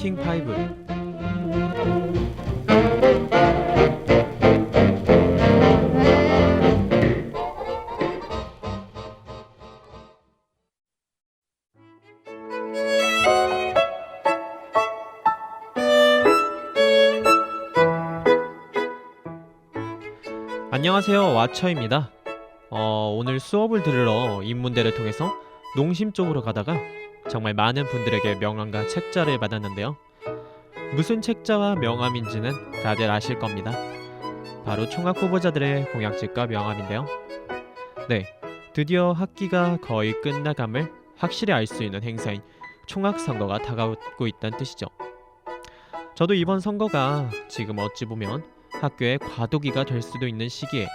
랭킹 5. 안녕하세요, 와처입니다. 오늘 수업을 들으러 인문대를 통해서 농심 쪽으로 가다가 정말 많은 분들에게 명함과 책자를 받았는데요. 무슨 책자와 명함인지는 다들 아실 겁니다. 바로 총학 후보자들의 공약집과 명함인데요. 네, 드디어 학기가 거의 끝나감을 확실히 알 수 있는 행사인 총학 선거가 다가오고 있다는 뜻이죠. 저도 이번 선거가 지금 어찌 보면 학교의 과도기가 될 수도 있는 시기에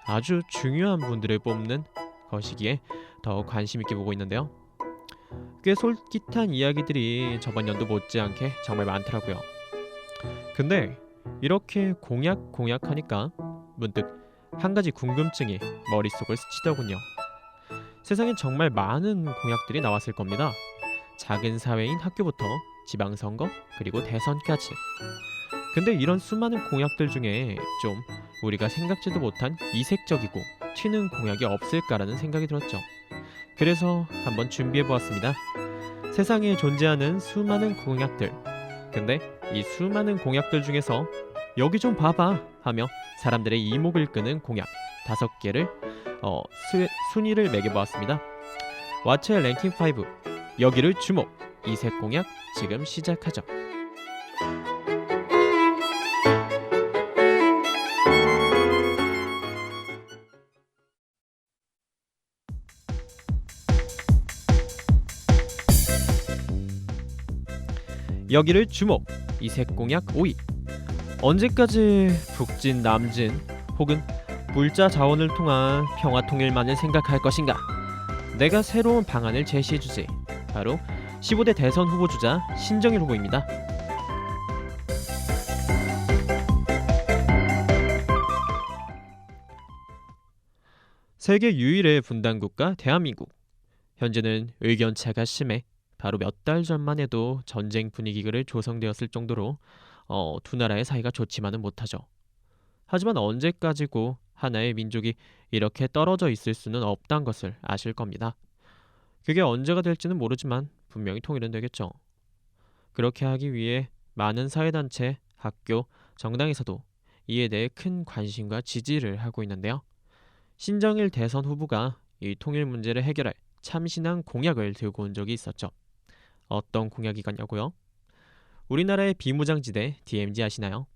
아주 중요한 분들을 뽑는 것이기에 더 관심 있게 보고 있는데요. 꽤 솔깃한 이야기들이 저번 연도 못지않게 정말 많더라고요. 근데 이렇게 공약하니까 문득 한 가지 궁금증이 머릿속을 스치더군요. 세상엔 정말 많은 공약들이 나왔을 겁니다. 작은 사회인 학교부터 지방선거 그리고 대선까지. 근데 이런 수많은 공약들 중에 좀 우리가 생각지도 못한 이색적이고 튀는 공약이 없을까라는 생각이 들었죠. 그래서 한번 준비해보았습니다. 세상에 존재하는 수많은 공약들. 근데 이 수많은 공약들 중에서 여기 좀 봐봐 하며 사람들의 이목을 끄는 공약 5개를 순위를 매겨보았습니다. 와처의 랭킹 5 여기를 주목. 이색 공약 지금 시작하죠. 여기를 주목. 이색 공약 5위. 언제까지 북진 남진 혹은 물자 자원을 통한 평화 통일만을 생각할 것인가? 내가 새로운 방안을 제시해주지. 바로 15대 대선 후보주자 신정일 후보입니다. 세계 유일의 분단국가 대한민국. 현재는 의견차가 심해 바로 몇 달 전만 해도 전쟁 분위기를 조성되었을 정도로 두 나라의 사이가 좋지만은 못하죠. 하지만 언제까지고 하나의 민족이 이렇게 떨어져 있을 수는 없다는 것을 아실 겁니다. 그게 언제가 될지는 모르지만 분명히 통일은 되겠죠. 그렇게 하기 위해 많은 사회단체, 학교, 정당에서도 이에 대해 큰 관심과 지지를 하고 있는데요. 신정일 대선 후보가 이 통일 문제를 해결할 참신한 공약을 들고 온 적이 있었죠. 어떤 공약이겠냐고요? 우리나라의 비무장지대 DMZ 아시나요?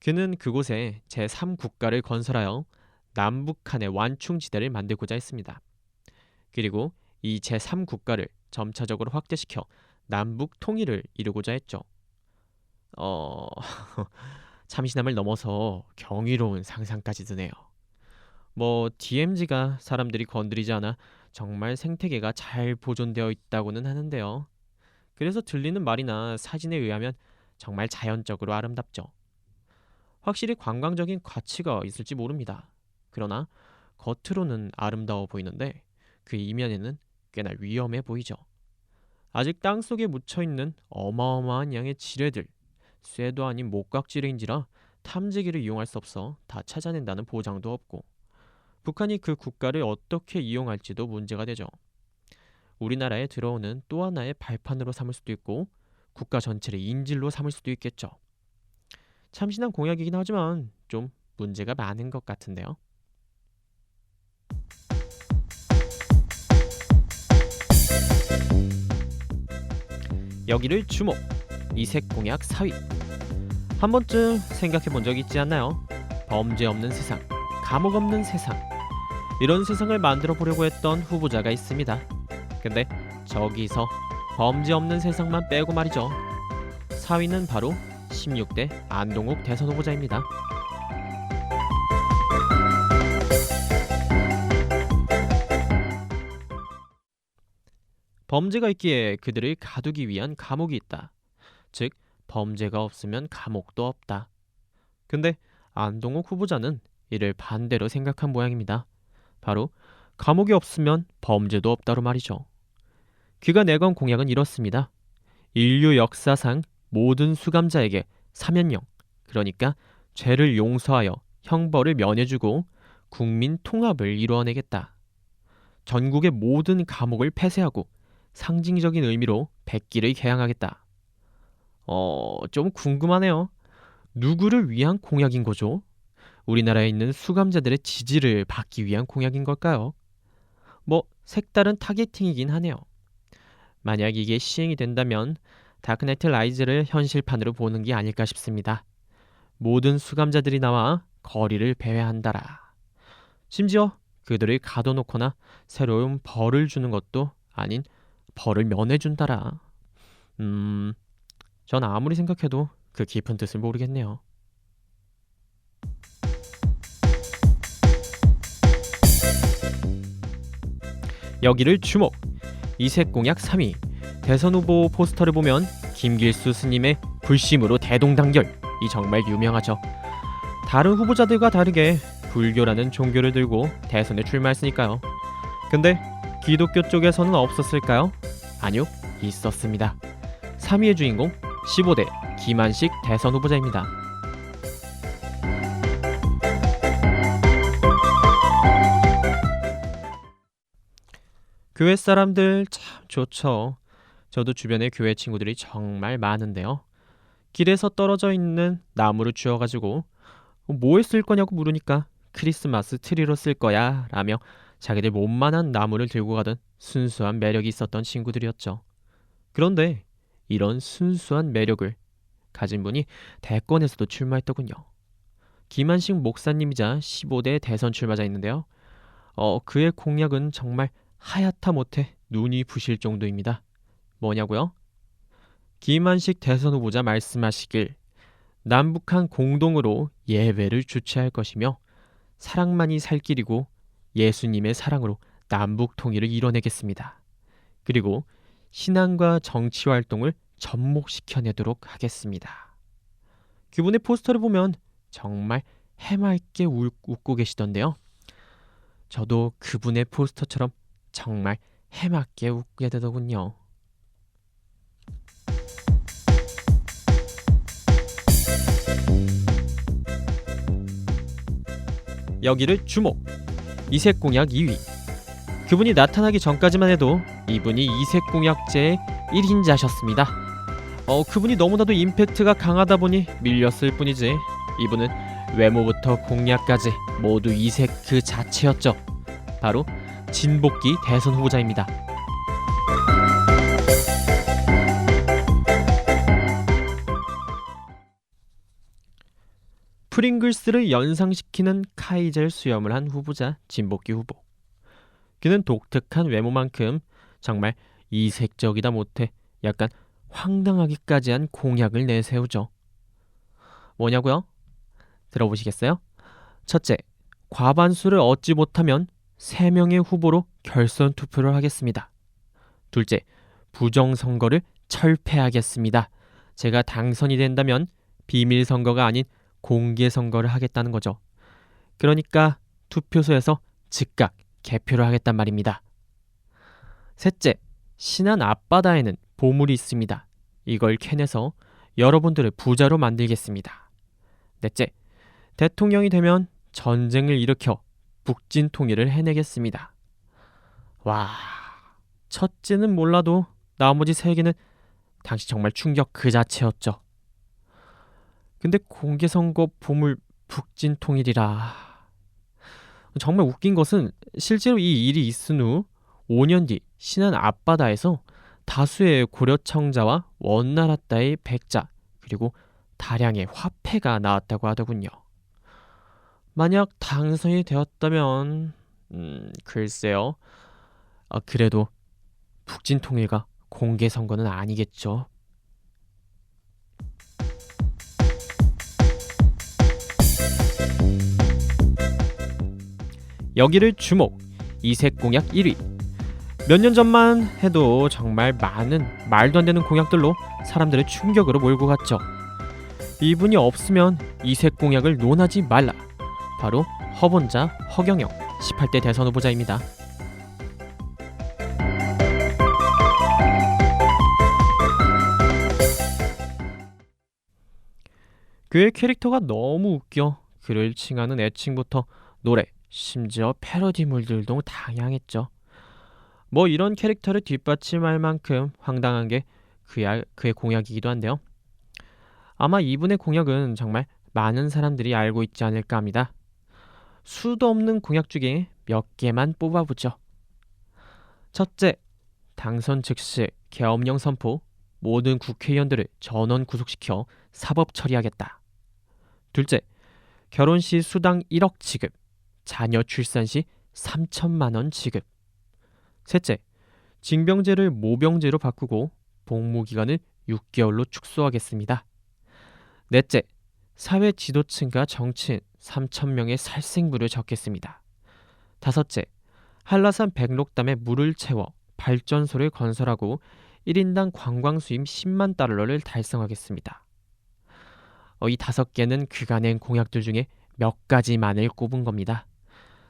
그는 그곳에 제3국가를 건설하여 남북한의 완충지대를 만들고자 했습니다. 그리고 이 제3국가를 점차적으로 확대시켜 남북 통일을 이루고자 했죠. 참신함을 넘어서 경이로운 상상까지 드네요. DMZ가 사람들이 건드리지 않아 정말 생태계가 잘 보존되어 있다고는 하는데요. 그래서 들리는 말이나 사진에 의하면 정말 자연적으로 아름답죠. 확실히 관광적인 가치가 있을지 모릅니다. 그러나 겉으로는 아름다워 보이는데 그 이면에는 꽤나 위험해 보이죠. 아직 땅속에 묻혀있는 어마어마한 양의 지뢰들, 쇠도 아닌 목각지뢰인지라 탐지기를 이용할 수 없어 다 찾아낸다는 보장도 없고 북한이 그 국가를 어떻게 이용할지도 문제가 되죠. 우리나라에 들어오는 또 하나의 발판으로 삼을 수도 있고 국가 전체를 인질로 삼을 수도 있겠죠. 참신한 공약이긴 하지만 좀 문제가 많은 것 같은데요. 여기를 주목. 이색 공약 4위. 한 번쯤 생각해 본 적 있지 않나요? 범죄 없는 세상, 감옥 없는 세상. 이런 세상을 만들어 보려고 했던 후보자가 있습니다. 근데 저기서 범죄 없는 세상만 빼고 말이죠. 4위는 바로 16대 안동욱 대선 후보자입니다. 범죄가 있기에 그들을 가두기 위한 감옥이 있다. 즉, 범죄가 없으면 감옥도 없다. 근데 안동욱 후보자는 이를 반대로 생각한 모양입니다. 바로 감옥이 없으면 범죄도 없다로 말이죠. 그가 내건 공약은 이렇습니다. 인류 역사상 모든 수감자에게 사면령, 그러니까 죄를 용서하여 형벌을 면해주고 국민 통합을 이루어내겠다. 전국의 모든 감옥을 폐쇄하고 상징적인 의미로 백기를 개항하겠다. 좀 궁금하네요. 누구를 위한 공약인 거죠? 우리나라에 있는 수감자들의 지지를 받기 위한 공약인 걸까요? 뭐 색다른 타겟팅이긴 하네요. 만약 이게 시행이 된다면 다크나이트 라이즈를 현실판으로 보는 게 아닐까 싶습니다. 모든 수감자들이 나와 거리를 배회한다라. 심지어 그들을 가둬놓거나 새로운 벌을 주는 것도 아닌 벌을 면해준다라. 전 아무리 생각해도 그 깊은 뜻을 모르겠네요. 여기를 주목! 이색 공약 3위. 대선 후보 포스터를 보면 김길수 스님의 불심으로 대동단결이 정말 유명하죠. 다른 후보자들과 다르게 불교라는 종교를 들고 대선에 출마했으니까요. 근데 기독교 쪽에서는 없었을까요? 아니요, 있었습니다. 3위의 주인공 15대 김한식 대선 후보자입니다. 교회 사람들 참 좋죠. 저도 주변에 교회 친구들이 정말 많은데요. 길에서 떨어져 있는 나무를 주워가지고 뭐에 쓸 거냐고 물으니까 크리스마스 트리로 쓸 거야 라며 자기들 몸만한 나무를 들고 가던 순수한 매력이 있었던 친구들이었죠. 그런데 이런 순수한 매력을 가진 분이 대권에서도 출마했더군요. 김한식 목사님이자 15대 대선 출마자였는데요. 그의 공약은 정말 하얗다 못해 눈이 부실 정도입니다. 뭐냐고요? 김한식 대선 후보자 말씀하시길 남북한 공동으로 예배를 주최할 것이며 사랑만이 살 길이고 예수님의 사랑으로 남북 통일을 이뤄내겠습니다. 그리고 신앙과 정치 활동을 접목시켜내도록 하겠습니다. 그분의 포스터를 보면 정말 해맑게 웃고 계시던데요. 저도 그분의 포스터처럼 정말 해맑게 웃게 되더군요. 여기를 주목! 이색 공약 2위. 그분이 나타나기 전까지만 해도 이분이 이색 공약제의 1인자셨습니다. 그분이 너무나도 임팩트가 강하다 보니 밀렸을 뿐이지 이분은 외모부터 공약까지 모두 이색 그 자체였죠. 바로 진복기 대선 후보자입니다. 프링글스를 연상시키는 카이젤 수염을 한 후보자 진복기 후보. 그는 독특한 외모만큼 정말 이색적이다 못해 약간 황당하기까지 한 공약을 내세우죠. 뭐냐고요? 들어보시겠어요? 첫째, 과반수를 얻지 못하면 3명의 후보로 결선 투표를 하겠습니다. 둘째, 부정선거를 철폐하겠습니다. 제가 당선이 된다면 비밀선거가 아닌 공개선거를 하겠다는 거죠. 그러니까 투표소에서 즉각 개표를 하겠단 말입니다. 셋째, 신안 앞바다에는 보물이 있습니다. 이걸 캐내서 여러분들을 부자로 만들겠습니다. 넷째, 대통령이 되면 전쟁을 일으켜 북진 통일을 해내겠습니다. 와, 첫째는 몰라도 나머지 3개는 당시 정말 충격 그 자체였죠. 근데 공개선거 보물 북진 통일이라. 정말 웃긴 것은 실제로 이 일이 있은 후 5년 뒤 신안 앞바다에서 다수의 고려청자와 원나라 따의 백자 그리고 다량의 화폐가 나왔다고 하더군요. 만약 당선이 되었다면 글쎄요. 그래도 북진 통일과 공개선거는 아니겠죠. 여기를 주목! 이색 공약 1위. 몇 년 전만 해도 정말 많은 말도 안 되는 공약들로 사람들을 충격으로 몰고 갔죠. 이분이 없으면 이색 공약을 논하지 말라. 바로 허본자 허경영 18대 대선 후보자입니다. 그의 캐릭터가 너무 웃겨 그를 칭하는 애칭부터 노래, 심지어 패러디물들도 다양했죠. 뭐 이런 캐릭터를 뒷받침할 만큼 황당한 게 그의 공약이기도 한데요. 아마 이분의 공약은 정말 많은 사람들이 알고 있지 않을까 합니다. 수도 없는 공약 중에 몇 개만 뽑아보죠. 첫째, 당선 즉시 계엄령 선포, 모든 국회의원들을 전원 구속시켜 사법 처리하겠다. 둘째, 결혼 시 수당 1억 지급, 자녀 출산 시 3천만 원 지급. 셋째, 징병제를 모병제로 바꾸고 복무기간을 6개월로 축소하겠습니다. 넷째, 사회 지도층과 정치인 3,000명의 살생부를 적겠습니다. 다섯째, 한라산 백록담에 물을 채워 발전소를 건설하고 1인당 관광 수입 10만 달러를 달성하겠습니다. 이 5개는 그간의 공약들 중에 몇 가지만을 꼽은 겁니다.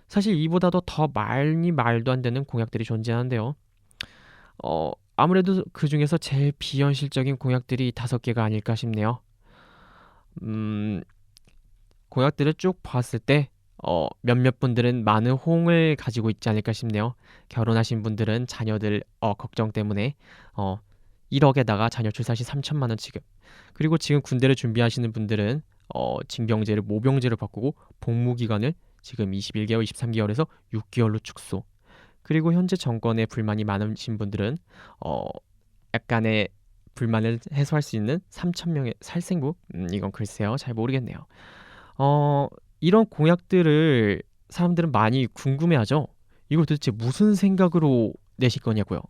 사실 이보다도 더 많이 말도 안 되는 공약들이 존재하는데요. 아무래도 그 중에서 제일 비현실적인 공약들이 5개가 아닐까 싶네요. 공약들을 쭉 봤을 때 몇몇 분들은 많은 호응을 가지고 있지 않을까 싶네요. 결혼하신 분들은 자녀들 걱정 때문에 1억에다가 자녀 출산 시 3천만 원 지급. 그리고 지금 군대를 준비하시는 분들은 징병제를 모병제로 바꾸고 복무기간을 지금 21개월, 23개월에서 6개월로 축소. 그리고 현재 정권에 불만이 많으신 분들은 약간의 불만을 해소할 수 있는 3,000명의 살생부? 이건 글쎄요. 잘 모르겠네요. 이런 공약들을 사람들은 많이 궁금해하죠. 이걸 도대체 무슨 생각으로 내실 거냐고요.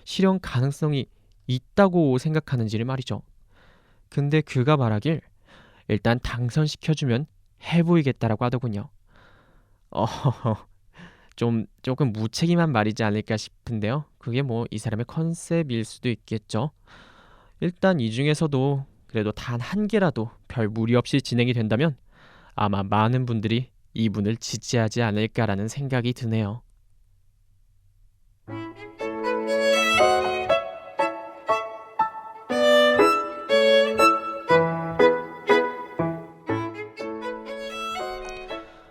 실현 가능성이 있다고 생각하는지를 말이죠. 근데 그가 말하길 일단 당선시켜주면 해보이겠다라고 하더군요. 조금 무책임한 말이지 않을까 싶은데요. 그게 뭐 이 사람의 컨셉일 수도 있겠죠. 일단 이 중에서도 그래도 단 한 개라도 별 무리 없이 진행이 된다면 아마 많은 분들이 이분을 지지하지 않을까라는 생각이 드네요.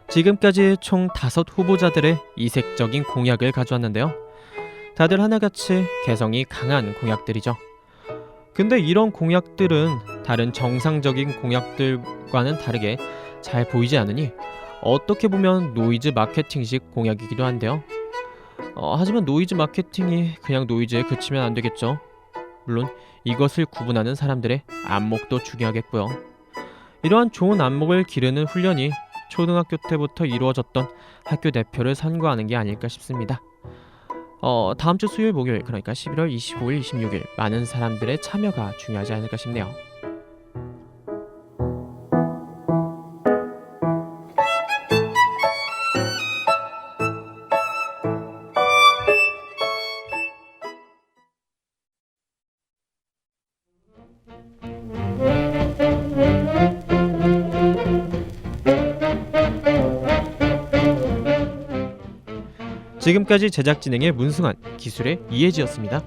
지금까지 총 5 후보자들의 이색적인 공약을 가져왔는데요. 다들 하나같이 개성이 강한 공약들이죠. 근데 이런 공약들은 다른 정상적인 공약들과는 다르게 잘 보이지 않으니 어떻게 보면 노이즈 마케팅식 공약이기도 한데요. 하지만 노이즈 마케팅이 그냥 노이즈에 그치면 안 되겠죠. 물론 이것을 구분하는 사람들의 안목도 중요하겠고요. 이러한 좋은 안목을 기르는 훈련이 초등학교 때부터 이루어졌던 학교 대표를 선거하는 게 아닐까 싶습니다. 다음 주 수요일 목요일 그러니까 11월 25일 26일 많은 사람들의 참여가 중요하지 않을까 싶네요. 지금까지 제작 진행의 문승환, 기술의 이혜지였습니다.